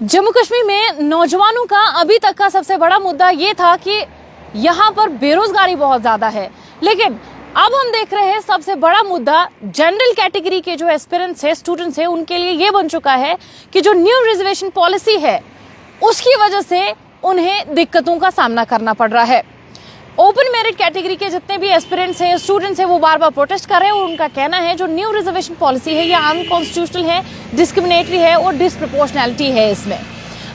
जम्मू कश्मीर में नौजवानों का अभी तक का सबसे बड़ा मुद्दा ये था कि यहाँ पर बेरोजगारी बहुत ज्यादा है, लेकिन अब हम देख रहे हैं सबसे बड़ा मुद्दा जनरल कैटेगरी के जो एस्पिरेंट्स है, स्टूडेंट्स है, उनके लिए ये बन चुका है कि जो न्यू रिजर्वेशन पॉलिसी है उसकी वजह से उन्हें दिक्कतों का सामना करना पड़ रहा है। ओपन मेरिट कैटेगरी के जितने भी एस्पिरेंट्स हैं, स्टूडेंट्स हैं, वो बार बार प्रोटेस्ट कर रहे हैं और उनका कहना है जो न्यू रिजर्वेशन पॉलिसी है ये अनकॉन्स्टिट्यूशनल है, डिस्क्रिमिनेटरी है और डिसप्रोपोर्शनैलिटी है इसमें।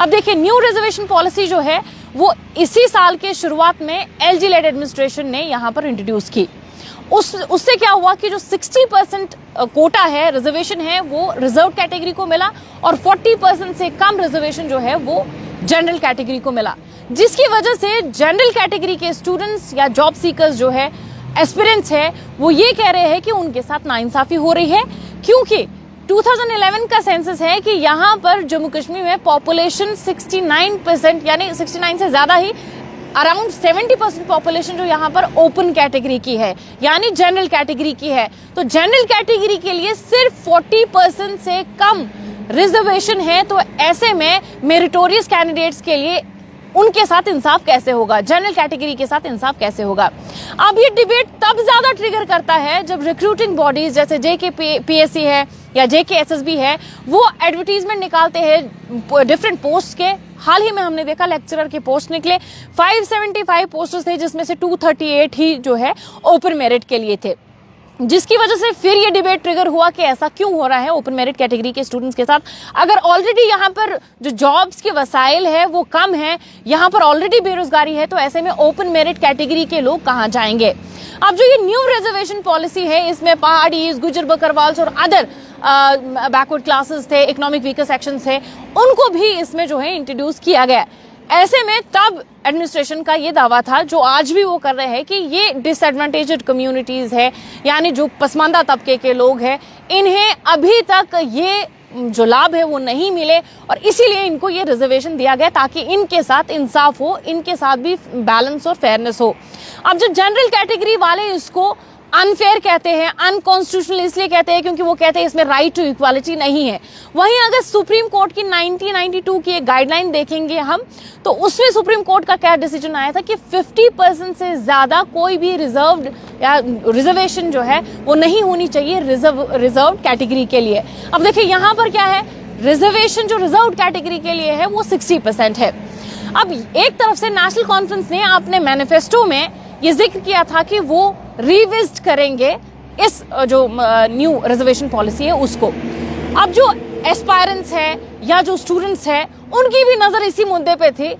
अब देखिए, न्यू रिजर्वेशन पॉलिसी जो है वो इसी साल के शुरुआत में एलजी लेड एडमिनिस्ट्रेशन ने यहाँ पर इंट्रोड्यूस की। उससे क्या हुआ कि जो 60% कोटा है, रिजर्वेशन है, वो रिजर्व कैटेगरी को मिला और 40% से कम रिजर्वेशन जो है वो जनरल कैटेगरी को मिला, जिसकी वजह से जनरल कैटेगरी के स्टूडेंट्स या जॉब सीकर्स जो है, एस्पिरेंट्स है, वो ये कह रहे हैं कि उनके साथ नाइंसाफी हो रही है, क्योंकि 2011 का सेंसस है कि यहाँ पर जम्मू कश्मीर में पॉपुलेशन 69% यानी 69 से ज्यादा ही अराउंड 70% पॉपुलेशन जो यहाँ पर ओपन कैटेगरी की है यानी जनरल कैटेगरी की है। तो जनरल कैटेगरी के लिए सिर्फ 40% से कम रिजर्वेशन है, तो ऐसे में मेरिटोरियस कैंडिडेट्स के लिए उनके साथ इंसाफ कैसे होगा, जनरल कैटेगरी के साथ इंसाफ कैसे होगा। अब ये डिबेट तब ज्यादा ट्रिगर करता है जब रिक्रूटिंग बॉडीज जैसे JKPSC है या JKSSB है, वो एडवर्टीजमेंट निकालते हैं डिफरेंट पोस्ट के। हाल ही में हमने देखा लेक्चरर के पोस्ट निकले, 575 पोस्ट्स थे जिसमें से 238 ही जो है ओपन मेरिट के लिए थे, जिसकी वजह से फिर ये डिबेट ट्रिगर हुआ कि ऐसा क्यों हो रहा है ओपन मेरिट कैटेगरी के स्टूडेंट्स के साथ। अगर ऑलरेडी यहाँ पर जो जॉब्स के वसाइल है वो कम है, यहाँ पर ऑलरेडी बेरोजगारी है, तो ऐसे में ओपन मेरिट कैटेगरी के लोग कहाँ जाएंगे। अब जो ये न्यू रिजर्वेशन पॉलिसी है इसमें पहाड़ीज, गुजर बकरवाल्स और अदर बैकवर्ड क्लासेस थे, इकोनॉमिक वीकर सेक्शंस थे, उनको भी इसमें जो है इंट्रोड्यूस किया गया। ऐसे में तब एडमिनिस्ट्रेशन का ये दावा था, जो आज भी वो कर रहे हैं, कि ये डिसएडवांटेज्ड कम्युनिटीज है यानी जो पसमानदा तबके के लोग हैं, इन्हें अभी तक ये जो लाभ है वो नहीं मिले और इसीलिए इनको ये रिजर्वेशन दिया गया ताकि इनके साथ इंसाफ हो, इनके साथ भी बैलेंस और फेयरनेस हो। अब जो जनरल कैटेगरी वाले इसको अनफेयर कहते हैं, अनकॉन्स्टिट्यूशनल इसलिए कहते हैं क्योंकि वो कहते हैं इसमें राइट टू इक्वालिटी नहीं है। वहीं अगर सुप्रीम कोर्ट की 1992 की एक गाइडलाइन देखेंगे हम, तो उसमें सुप्रीम कोर्ट का क्या डिसीजन आया था कि 50% से ज्यादा कोई भी रिजर्व्ड या रिजर्वेशन जो है वो नहीं होनी चाहिए रिजर्व कैटेगरी के लिए। अब देखिए यहाँ पर क्या है, रिजर्वेशन जो रिजर्व कैटेगरी के लिए है वो 60% है। अब एक तरफ से नेशनल कॉन्फ्रेंस ने अपने मैनिफेस्टो में ये जिक्र किया था कि वो रिविजिट करेंगे इस जो न्यू रिजर्वेशन पॉलिसी है उसको। अब जो एस्पायरेंट्स है या जो स्टूडेंट्स है उनकी भी नजर इसी मुद्दे पे थी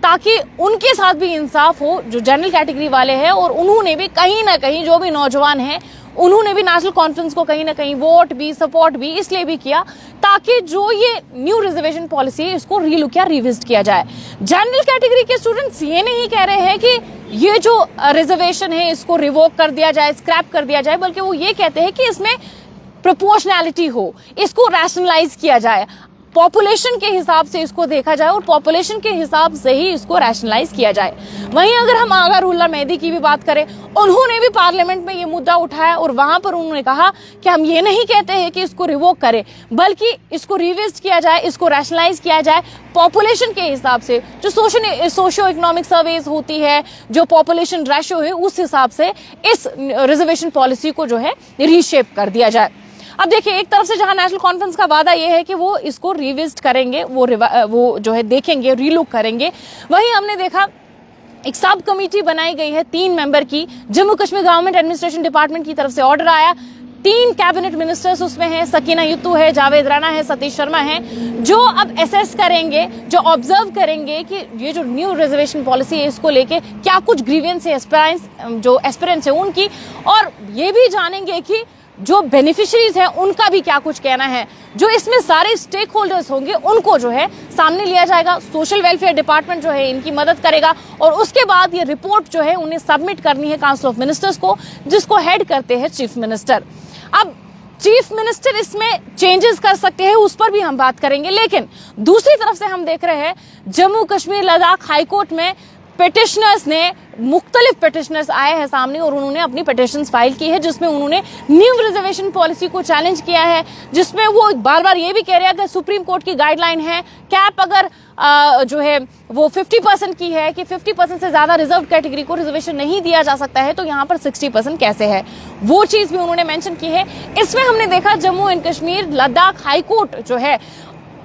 ताकि उनके साथ भी इंसाफ हो, जो जनरल कैटेगरी वाले हैं, और उन्होंने भी कहीं ना कहीं, जो भी नौजवान हैं, उन्होंने भी नेशनल कॉन्फ्रेंस को कहीं ना कहीं वोट भी, सपोर्ट भी इसलिए भी किया ताकि जो ये न्यू रिजर्वेशन पॉलिसी है इसको रीलुक या रिविजिट किया जाए। जनरल कैटेगरी के स्टूडेंट्स ये नहीं कह रहे हैं कि ये जो रिजर्वेशन है इसको रिवोक कर दिया जाए, स्क्रैप कर दिया जाए, बल्कि वो ये कहते हैं कि इसमें प्रोपोर्शनैलिटी हो, इसको रैशनलाइज किया जाए, पॉपुलेशन के हिसाब से इसको देखा जाए और पॉपुलेशन के हिसाब से ही इसको रैशनलाइज किया जाए। वहीं अगर हम आगा रुल्ला मेहदी की भी बात करें, उन्होंने भी पार्लियामेंट में ये मुद्दा उठाया और वहां पर उन्होंने कहा कि हम ये नहीं कहते हैं कि इसको रिवोक करें, बल्कि इसको रिविजिट किया जाए, इसको रैशनलाइज किया जाए पॉपुलेशन के हिसाब से। जो सोशियो इकोनॉमिक सर्वेज होती है, जो पॉपुलेशन रेशियो है, उस हिसाब से इस रिजर्वेशन पॉलिसी को जो है रीशेप कर दिया जाए। अब देखिए, एक तरफ से जहां नेशनल कॉन्फ्रेंस का वादा यह है कि वो इसको रिविजिट करेंगे, वो जो है देखेंगे, रीलुक करेंगे, वहीं हमने देखा एक सब कमेटी बनाई गई है 3 मेंबर की। Jammu Kashmir government administration department की तरफ से ऑर्डर आया, 3 कैबिनेट मिनिस्टर्स उसमें हैं, सकीना युत्तू है, जावेद राणा है, सतीश शर्मा है, जो अब एसेस करेंगे, जो ऑब्जर्व करेंगे कि ये जो न्यू रिजर्वेशन पॉलिसी है इसको लेके क्या कुछ ग्रीवियंस है जो एस्पिरेंट्स है उनकी, और ये भी जानेंगे कि जो बेनिफिशियरीज हैं उनका भी क्या कुछ कहना है। जो इसमें सारे स्टेक होल्डर्स होंगे उनको जो है सामने लिया जाएगा। सोशल वेलफेयर डिपार्टमेंट जो है इनकी मदद करेगा और उसके बाद ये रिपोर्ट जो है उन्हें सबमिट करनी है काउंसिल ऑफ मिनिस्टर्स को, जिसको हेड करते हैं चीफ मिनिस्टर। अब चीफ मिनिस्टर इसमें चेंजेस कर सकते हैं, उस पर भी हम बात करेंगे, लेकिन दूसरी तरफ से हम देख रहे हैं जम्मू कश्मीर लद्दाख हाईकोर्ट में पिटिशनर्स ने, मुख्तलिफ पिटिशनर्स आए हैं सामने और उन्होंने अपनी पिटिशंस फाइल की है, जिसमें उन्होंने न्यू रिजर्वेशन पॉलिसी को चैलेंज किया है, जिसमें वो बार बार ये भी कह रहे हैं कि सुप्रीम कोर्ट की गाइडलाइन है, कैप अगर जो है वो 50% की है कि 50% से ज्यादा रिजर्व कैटेगरी को रिजर्वेशन नहीं दिया जा सकता है, तो यहाँ पर 60% कैसे है, वो चीज भी उन्होंने मेंशन की है। इसमें हमने देखा Jammu and Kashmir Ladakh high court जो है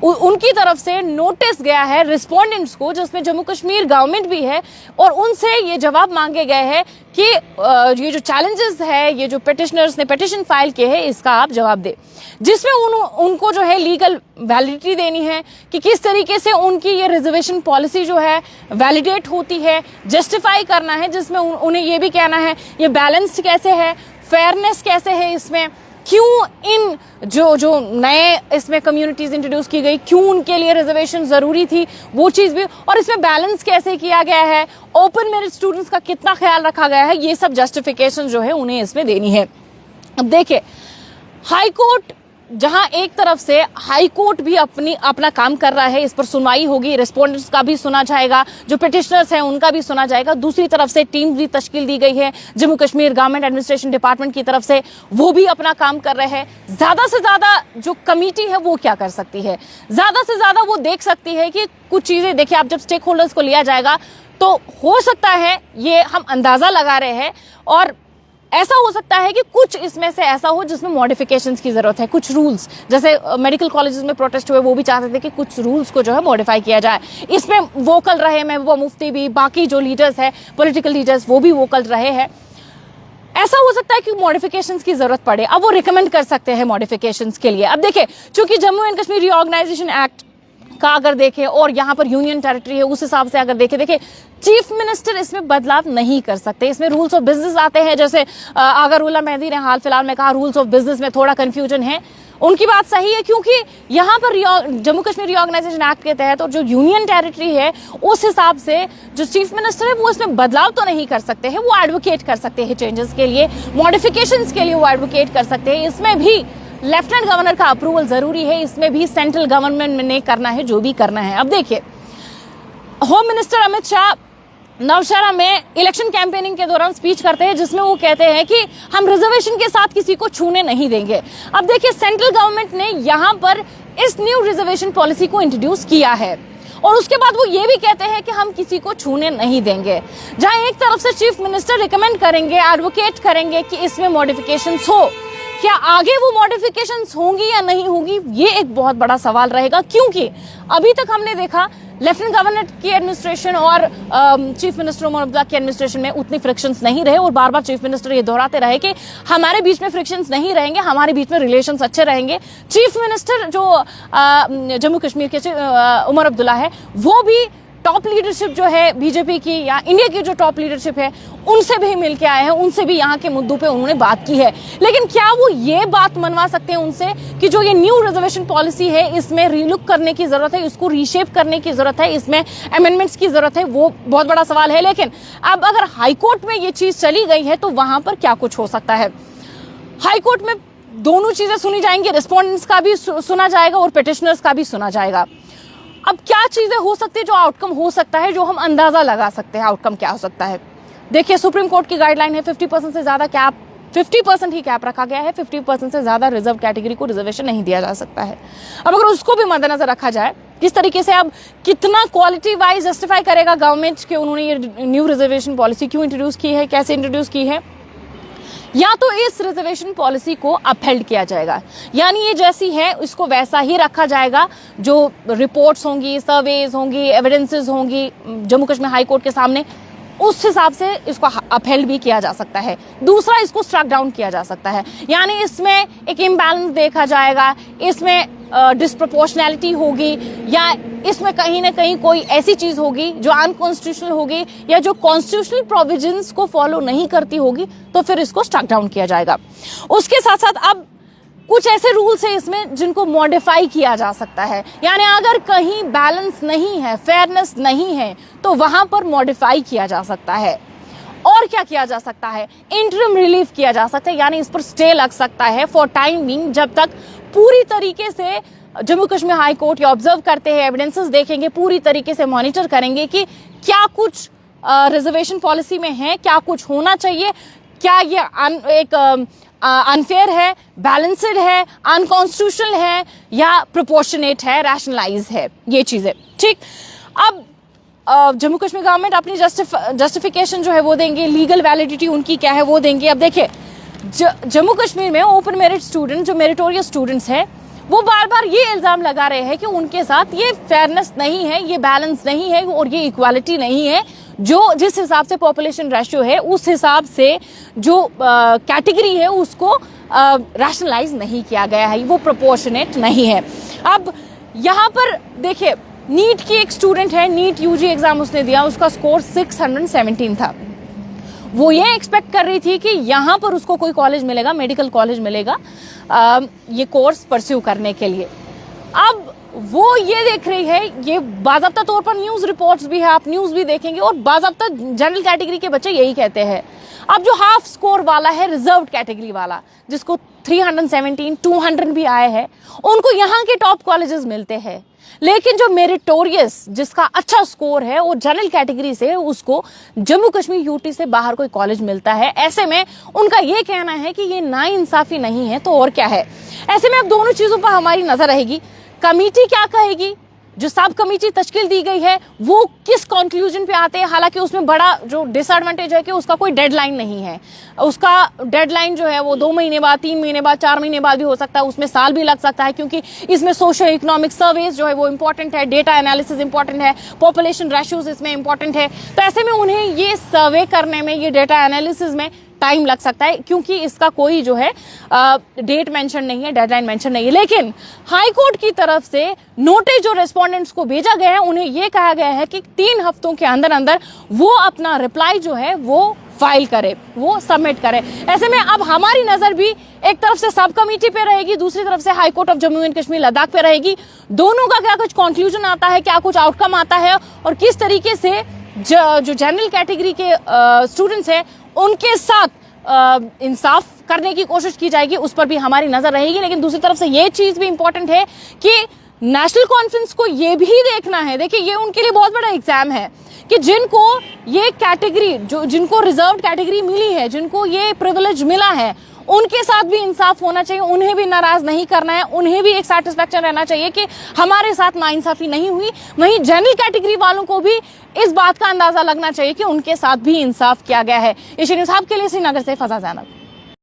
उनकी तरफ से नोटिस गया है रिस्पोंडेंट्स को, जिसमें जम्मू कश्मीर गवर्नमेंट भी है, और उनसे ये जवाब मांगे गए हैं कि ये जो चैलेंजेस है, ये जो पिटिशनर्स ने पिटिशन फाइल किए हैं, इसका आप जवाब दे, जिसमें उनको जो है लीगल वैलिडिटी देनी है कि किस तरीके से उनकी ये रिजर्वेशन पॉलिसी जो है वैलिडेट होती है, जस्टिफाई करना है, जिसमें उन्हें ये भी कहना है ये बैलेंस्ड कैसे है, फेयरनेस कैसे है, इसमें क्यों इन जो नए इसमें कम्युनिटीज इंट्रोड्यूस की गई, क्यों उनके लिए रिजर्वेशन जरूरी थी, वो चीज भी, और इसमें बैलेंस कैसे किया गया है, ओपन मेरिट स्टूडेंट्स का कितना ख्याल रखा गया है, ये सब जस्टिफिकेशन जो है उन्हें इसमें देनी है। अब देखिए, हाई कोर्ट जहां एक तरफ से हाई कोर्ट भी अपना काम कर रहा है, इस पर सुनवाई होगी, रिस्पोंडेंट्स का भी सुना जाएगा, जो पिटिशनर्स हैं उनका भी सुना जाएगा, दूसरी तरफ से टीम भी तश्कील दी गई है Jammu Kashmir government administration department की तरफ से, वो भी अपना काम कर रहे हैं। ज्यादा से ज्यादा जो कमेटी है वो क्या कर सकती है, ज्यादा से ज्यादा वो देख सकती है कि कुछ चीजें, देखिए आप जब स्टेक होल्डर्स को लिया जाएगा तो हो सकता है, ये हम अंदाजा लगा रहे हैं, और ऐसा हो सकता है कि कुछ इसमें से ऐसा हो जिसमें मॉडिफिकेशंस की जरूरत है, कुछ रूल्स, जैसे मेडिकल कॉलेजेस में प्रोटेस्ट हुए, वो भी चाहते थे कि कुछ रूल्स को जो है मॉडिफाई किया जाए, इसमें वोकल रहे महबूबा मुफ्ती भी, बाकी जो लीडर्स है पॉलिटिकल लीडर्स वो भी वोकल रहे हैं। ऐसा हो सकता है कि मॉडिफिकेशंस की जरूरत पड़े, अब वो रिकमेंड कर सकते हैं मॉडिफिकेशंस के लिए। अब देखिए, चूंकि Jammu and Kashmir reorganisation act का अगर देखें और यहाँ पर यूनियन टेरिटरी है, उस हिसाब से अगर देखिए चीफ मिनिस्टर इसमें बदलाव नहीं कर सकते, इसमें रूल्स ऑफ बिजनेस आते हैं, जैसे आगरउल्ला मेहदी ने हाल फिलहाल में कहा रूल्स ऑफ बिजनेस में थोड़ा कंफ्यूजन है, उनकी बात सही है, क्योंकि यहाँ पर जम्मू कश्मीर रीऑर्गेनाइजेशन एक्ट के तहत और जो यूनियन टेरिटरी है उस हिसाब से जो चीफ मिनिस्टर है वो इसमें बदलाव तो नहीं कर सकते हैं, वो एडवोकेट कर सकते हैं चेंजेस के लिए, मॉडिफिकेशंस के लिए वो एडवोकेट कर सकते हैं। इसमें भी लेफ्टिनेंट गवर्नर का अप्रूवल जरूरी है, इसमें भी सेंट्रल गवर्नमेंट ने करना है जो भी करना है। अब देखिए, होम मिनिस्टर अमित शाह नवशहरा में इलेक्शन कैंपेनिंग के दौरान स्पीच करते हैं, जिसमें वो कहते हैं कि हम रिजर्वेशन के साथ किसी को छूने नहीं देंगे। अब देखिए, सेंट्रल गवर्नमेंट ने यहां पर इस न्यू रिजर्वेशन पॉलिसी को इंट्रोड्यूस किया है और उसके बाद वो ये भी कहते हैं कि हम किसी को छूने नहीं देंगे। जहां एक तरफ से चीफ मिनिस्टर रिकमेंड करेंगे, एडवोकेट करेंगे कि इसमें मॉडिफिकेशंस हो, क्या आगे वो मॉडिफिकेशंस होंगी या नहीं होंगी, ये एक बहुत बड़ा सवाल रहेगा, क्योंकि अभी तक हमने देखा लेफ्टिनेंट गवर्नर की एडमिनिस्ट्रेशन और चीफ मिनिस्टर उमर अब्दुल्ला की एडमिनिस्ट्रेशन में उतनी फ्रिक्शंस नहीं रहे, और बार बार चीफ मिनिस्टर ये दोहराते रहे कि हमारे बीच में फ्रिक्शंस नहीं रहेंगे, हमारे बीच में रिलेशंस अच्छे रहेंगे। चीफ मिनिस्टर जो जम्मू कश्मीर के उमर अब्दुल्ला है, वो भी टॉप लीडरशिप जो है बीजेपी की या इंडिया की जो टॉप लीडरशिप है उनसे भी मिल के आए हैं, उनसे भी यहाँ के मुद्दों पे उन्होंने बात की है। लेकिन क्या वो ये बात मनवा सकते हैं उनसे कि जो ये न्यू रिजर्वेशन पॉलिसी है इसमें रीलुक करने की जरूरत है, इसको रीशेप करने की जरूरत है, इसमें अमेंडमेंट्स की जरूरत है, वो बहुत बड़ा सवाल है। लेकिन अब अगर हाईकोर्ट में ये चीज चली गई है तो वहां पर क्या कुछ हो सकता है। हाईकोर्ट में दोनों चीजें सुनी जाएंगी, रिस्पोंडेंट्स का भी सुना जाएगा और पिटिशनर्स का भी सुना जाएगा। अब क्या चीजें हो सकती है, जो आउटकम हो सकता है, जो हम अंदाजा लगा सकते हैं आउटकम क्या हो सकता है। देखिए, सुप्रीम कोर्ट की गाइडलाइन है 50% से ज्यादा कैप, 50% ही कैप रखा गया है, 50% से ज्यादा रिजर्व कैटेगरी को रिजर्वेशन नहीं दिया जा सकता है। अब अगर उसको भी मद्देनजर रखा जाए, किस तरीके से अब कितना क्वालिटी वाइज जस्टिफाई करेगा गवर्नमेंट कि उन्होंने ये न्यू रिजर्वेशन पॉलिसी क्यों इंट्रोड्यूस की है, कैसे इंट्रोड्यूस की है, या तो इस रिजर्वेशन पॉलिसी को अपहेल्ड किया जाएगा, यानी ये जैसी है इसको वैसा ही रखा जाएगा, जो रिपोर्ट्स होंगी, सर्वेज होंगी, एविडेंसेस होंगी जम्मू कश्मीर हाई कोर्ट के सामने, उस हिसाब से इसको अपहेल्ड भी किया जा सकता है। दूसरा, इसको स्ट्रक डाउन किया जा सकता है, यानी इसमें एक इम्बैलेंस देखा जाएगा, इसमें डिस्प्रोपोर्शनैलिटी होगी, या इसमें कहीं ना कहीं कोई ऐसी चीज होगी जो अनकॉन्स्टिट्यूशनल होगी या जो कॉन्स्टिट्यूशनल प्रोविजंस को फॉलो नहीं करती होगी, तो फिर इसको स्ट्रक डाउन किया जाएगा। उसके साथ साथ अब कुछ ऐसे रूल्स है इसमें जिनको मॉडिफाई किया जा सकता है, यानी अगर कहीं बैलेंस नहीं है, फेयरनेस नहीं है, तो वहां पर मॉडिफाई किया जा सकता है। और क्या किया जा सकता है, इंटरिम रिलीफ किया जा सकता है, यानी इस पर स्टे लग सकता है फॉर टाइम बीइंग, जब तक पूरी तरीके से जम्मू कश्मीर हाई कोर्ट ये ऑब्जर्व करते हैं, एविडेंसेस देखेंगे, पूरी तरीके से मॉनिटर करेंगे कि क्या कुछ रिजर्वेशन पॉलिसी में है, क्या कुछ होना चाहिए, क्या ये एक अनफेयर है, बैलेंस्ड है, अनकॉन्स्टिट्यूशनल है या प्रोपोर्शनेट है, रैशनलाइज है, ये चीजें। ठीक, अब जम्मू कश्मीर गवर्नमेंट अपनी जस्टिफिकेशन जो है वो देंगे, लीगल वैलिडिटी उनकी क्या है वो देंगे। अब देखिए, जम्मू कश्मीर में ओपन मेरिट स्टूडेंट, जो मेरिटोरियस स्टूडेंट्स हैं, वो बार बार ये इल्जाम लगा रहे हैं कि उनके साथ ये फेयरनेस नहीं है, ये बैलेंस नहीं है और ये इक्वालिटी नहीं है। जो जिस हिसाब से पॉपुलेशन रेशियो है उस हिसाब से जो कैटेगरी है उसको रैशनलाइज नहीं किया गया है, वो प्रोपोर्शनेट नहीं है। अब यहाँ पर देखिए, नीट की एक स्टूडेंट है, नीट यूजी एग्जाम उसने दिया, उसका स्कोर 617 था। वो ये एक्सपेक्ट कर रही थी कि यहाँ पर उसको कोई कॉलेज मिलेगा, मेडिकल कॉलेज मिलेगा ये कोर्स परस्यू करने के लिए। अब वो ये देख रही है, ये बाज़ाब्ता तौर पर न्यूज़ रिपोर्ट्स भी है, आप न्यूज़ भी देखेंगे, और बाज़ाब्ता जनरल कैटेगरी के बच्चे यही कहते हैं। अब जो हाफ स्कोर वाला है, रिजर्व्ड कैटेगरी वाला, जिसको 317, 200 भी आए हैं, उनको यहाँ के टॉप कॉलेजेस मिलते हैं। लेकिन जो मेरिटोरियस, जिसका अच्छा स्कोर है, वो जनरल कैटेगरी से, उसको जम्मू कश्मीर यूटी से बाहर कोई कॉलेज मिलता है। ऐसे में उनका ये कहना है कि ये नाइंसाफी नहीं है तो और क्या है। ऐसे में अब दोनों चीजों पर हमारी नजर रहेगी। कमेटी क्या कहेगी, जो सब कमेटी तश्कील दी गई है वो किस कंक्लूजन पे आते हैं। हालांकि उसमें बड़ा जो डिसएडवांटेज है कि उसका कोई डेडलाइन नहीं है। उसका डेडलाइन जो है वो 2 महीने बाद, 3 महीने बाद, 4 महीने बाद भी हो सकता है, उसमें साल भी लग सकता है, क्योंकि इसमें सोशो इकोनॉमिक सर्वेज जो है वो इंपॉर्टेंट है, डेटा एनालिसिस इंपॉर्टेंट है, पॉपुलेशन रेशियोज इसमें इंपॉर्टेंट है। तो ऐसे में उन्हें ये सर्वे करने में, ये डेटा एनालिसिस में टाइम लग सकता है, क्योंकि इसका कोई जो है डेट मेंशन नहीं है, डेडलाइन मेंशन नहीं है। लेकिन हाई कोर्ट की तरफ से नोटिस जो रेस्पोंडेंट्स को भेजा गया है, उन्हें यह कहा गया है कि 3 हफ्तों के अंदर अंदर वो अपना रिप्लाई जो है वो फाइल करे, वो सबमिट करे। ऐसे में अब हमारी नजर भी एक तरफ से सब कमेटी पे रहेगी, दूसरी तरफ से high court of Jammu and Kashmir Ladakh पे रहेगी। दोनों का क्या कुछ कंक्लूजन आता है, क्या कुछ आउटकम आता है, और किस तरीके से जो जनरल कैटेगरी के स्टूडेंट्स हैं उनके साथ इंसाफ करने की कोशिश की जाएगी, उस पर भी हमारी नजर रहेगी। लेकिन दूसरी तरफ से ये चीज भी इंपॉर्टेंट है कि नेशनल कॉन्फ्रेंस को ये भी देखना है। देखिए, ये उनके लिए बहुत बड़ा एग्जाम है कि जिनको ये कैटेगरी, जो जिनको रिजर्व कैटेगरी मिली है, जिनको ये प्रिविलेज मिला है, उनके साथ भी इंसाफ होना चाहिए, उन्हें भी नाराज नहीं करना है, उन्हें भी एक सेटिस्फेक्शन रहना चाहिए कि हमारे साथ नाइंसाफी नहीं हुई। वहीं जनरल कैटेगरी वालों को भी इस बात का अंदाजा लगना चाहिए कि उनके साथ भी इंसाफ किया गया है। एशियन न्यूज़ हब के लिए श्रीनगर से फजा ज़ैनब।